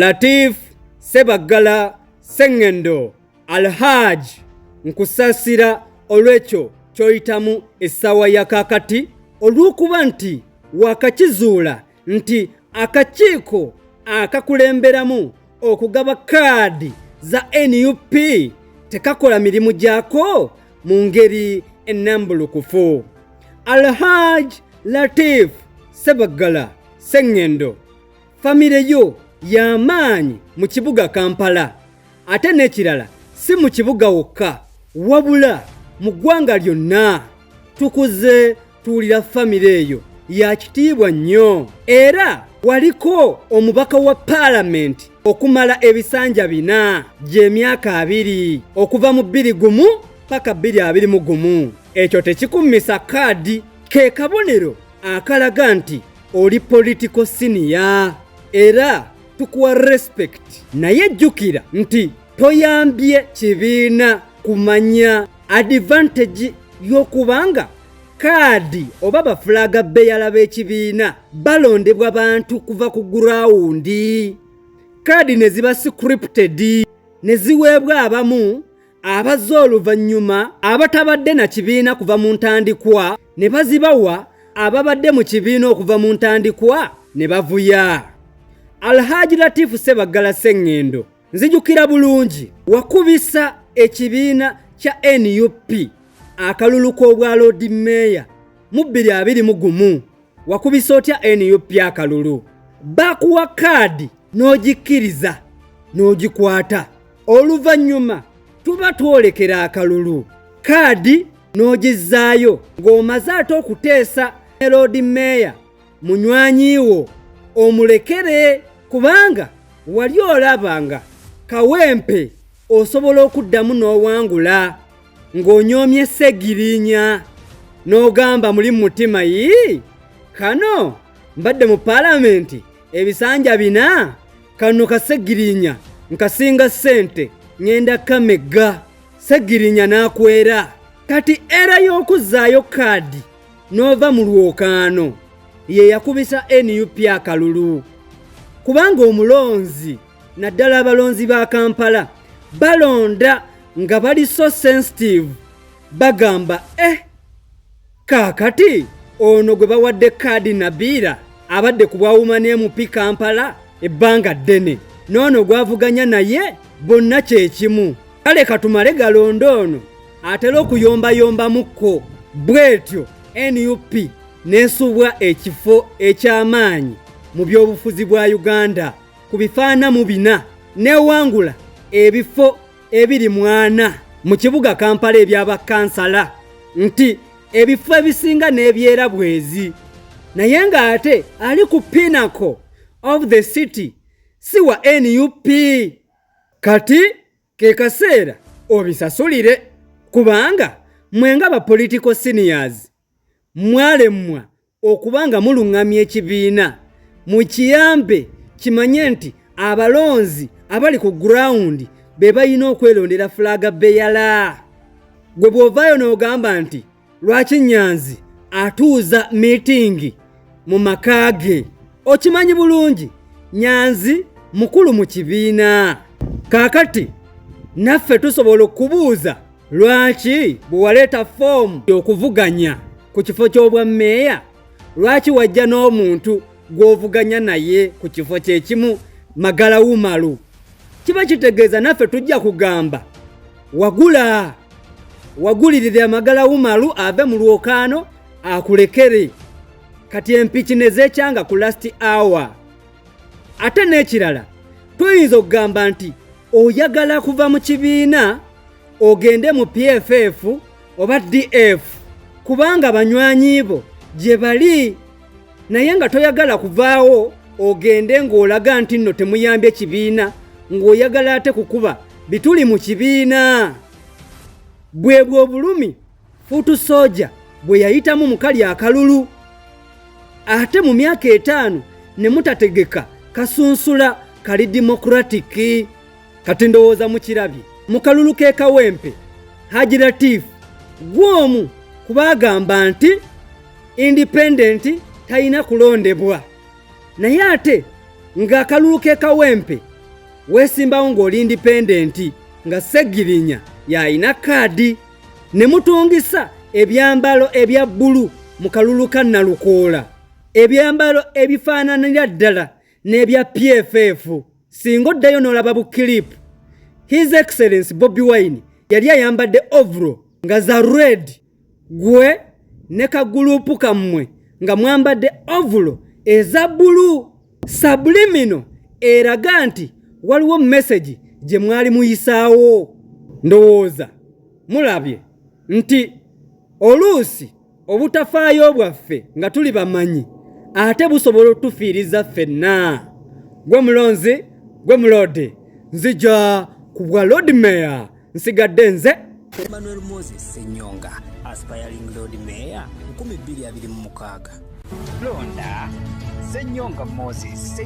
Latif, Ssebaggala, Ssengendo, Alhaj, nkusasira olwekyo kyoyitamu essaawa ya kakati olw'okuba nti wakakizuula nti akakiiko akakulemberamu okugaba kaadi za NUP tekakola mirimu gyako mu ngeri ennambulukufu. Alhaj Latif Ssebaggala Ssengendo famire yo y'amaanyi mu kibuga Kampala, ate n'ekirala si mu kibuga wokka wabula mu ggwanga lyonna. Tukuze tuwulira famire eyo ya kitiibwa nnyo, era waliko omubaka wa paalamenti okumala ebisanja 4 gy'emyaka 2 okuva mu 21 paka 2021. Ekyo tekikummisa kaadi, ke kabonero akalaga nti oli political senior era tukuwa respect, naye jjukira nti toyambye kibiina kumanya advantage y'okubanga kaadi oba bafulaga beyala b'ekibiina balondebwa bantu kuva ku gurawundi. Kaadi ne ziba scripted ne ziweebwa abamu abazze oluvannyuma abatabadde na kibiina kuva mu ntandikwa, ne bazibawa ababadde mu kibiina okuva mu ntandikwa ne bavuya. Alhaji Latif Ssebaggala Ssengendo nzijukira bulungi wakubisa ekibiina kya NUP akalulu k'obwa Lord Mayor mu 2021. Wakubisa otya NUP akalulu? Bakuwa kaadi n'ogikkiriza n'ogikwata, oluvannyuma tuba twolekera akalulu kaadi n'ogizzaayo ng'omaze ate okuteesa Lord Mayor munywanyiwo omulekere, kubanga wali olabanga kawempe osobola okuddamu n'owangula ng'onyoomye Ssegirinya n'ogamba muli mutima yi kano mbadde mu paalamenti ebisanja 4 kano ka Ssegirinya nkasinga ssente ngenda kamega. Ssegirinya n'akwera. Kati era y'okuzzaayo kaadi n'ova mu lwokaano ye yakubisa NUP akalulu, kubanga omulonzi naddala abalonzi ba Kampala balonda nga bali so sensitive, bagamba kaakati ono gwe bawadde kaadi Nabiira abadde ku bwawuma n'MP Kampala ebbanga ddene, n'ono gwavuganya naye bonna kyekimu, kale katumale galonda ono atera okuyombayombamuko. Bwetyo NUP n'esubwa ekifo eky'amaanyi mu by'obufuzi bwa Uganda ku bifaanamu 4 n'ewangula ebifo ebiri 4 mu kibuga Kampala eby'abakansala, nti ebifo ebisinga n'ebyera bwezi, naye ng'ate ali ku pinnacle of the city si wa NUP. Kati ke kaseera obisasulire, kubanga mwenga ba political seniors mwalemwa okubanga mulungamya ekibiina, mukiyambe kimanye nti abalonzi abali ku ground be balina okwelondera fulaga beyala. Gwe bw'ovaayo n'ogamba nti lwaki Nyanzi atuuza meeting mu makaage, okimanyi bulungi Nyanzi mukulu mu kibiina. Kaakati naffe tusobola okubuuza lwaki bwe waleeta foomu y'okuvuganya ku kifo ky'obwa meeya, lwaki wajja n'omuntu gw'ovuganya naye ku kifo kyekimu Magala Umaru? Kiba kitegeeza naffe tujja kugamba wagulirira Magala Umaru ave mu lwokaano akulekere. Kati empiki ne zeekyanga ku last hour. Ate n'ekirala tuyinza okugamba nti oyagala kuva mu kibiina ogende mu PFF oba DF kubanga banywanyi bo gye bali, naye nga toyagala kuvaawo ogende ng'olaga nti nno temuyambye kibiina, ng'oyagala ate kukuba bituli mu kibiina. Bwebwe obulumi Futu Soja bwe yayitamu mukali akalulu, ate mu myaka 5 ne mutategeka kasunsula kali democratic. Kati ndowooza mukirabye mu kalulu ke kawempe Haji Latif gwomu kubagamba nti independent talina kulondebwa, naye ate ng'akalulu ke kawempe weesimbawo ng'oli independenti nga Ssegirinya y'alina kaadi ne mutungisa ebyambalo ebya bbulu mu kalulu ka Nalukoola, ebyambalo ebifaananira ddala n'ebya PFF. Singa oddayo n'olaba bukilipu, His Excellency Bobi Wine yali ayambadde overall nga za red, gwe ne kagulupu kammwe nga mwambadde overall eza bbulu. Subliminal eraga nti waliwo message gye mwali muyisaawo. Ndowooza mulabye nti oluusi obutafaayo bwaffe nga tuli bamanyi ate busobola otufiiriza ffenna. Gwe mulonzi, gwe mulode, nzija ku bwa Lord Mayor, nsigadde nze Emmanuel Moses Ssenyonga, aspiring Lord Mayor 2026. Londa Ssenyonga Moses.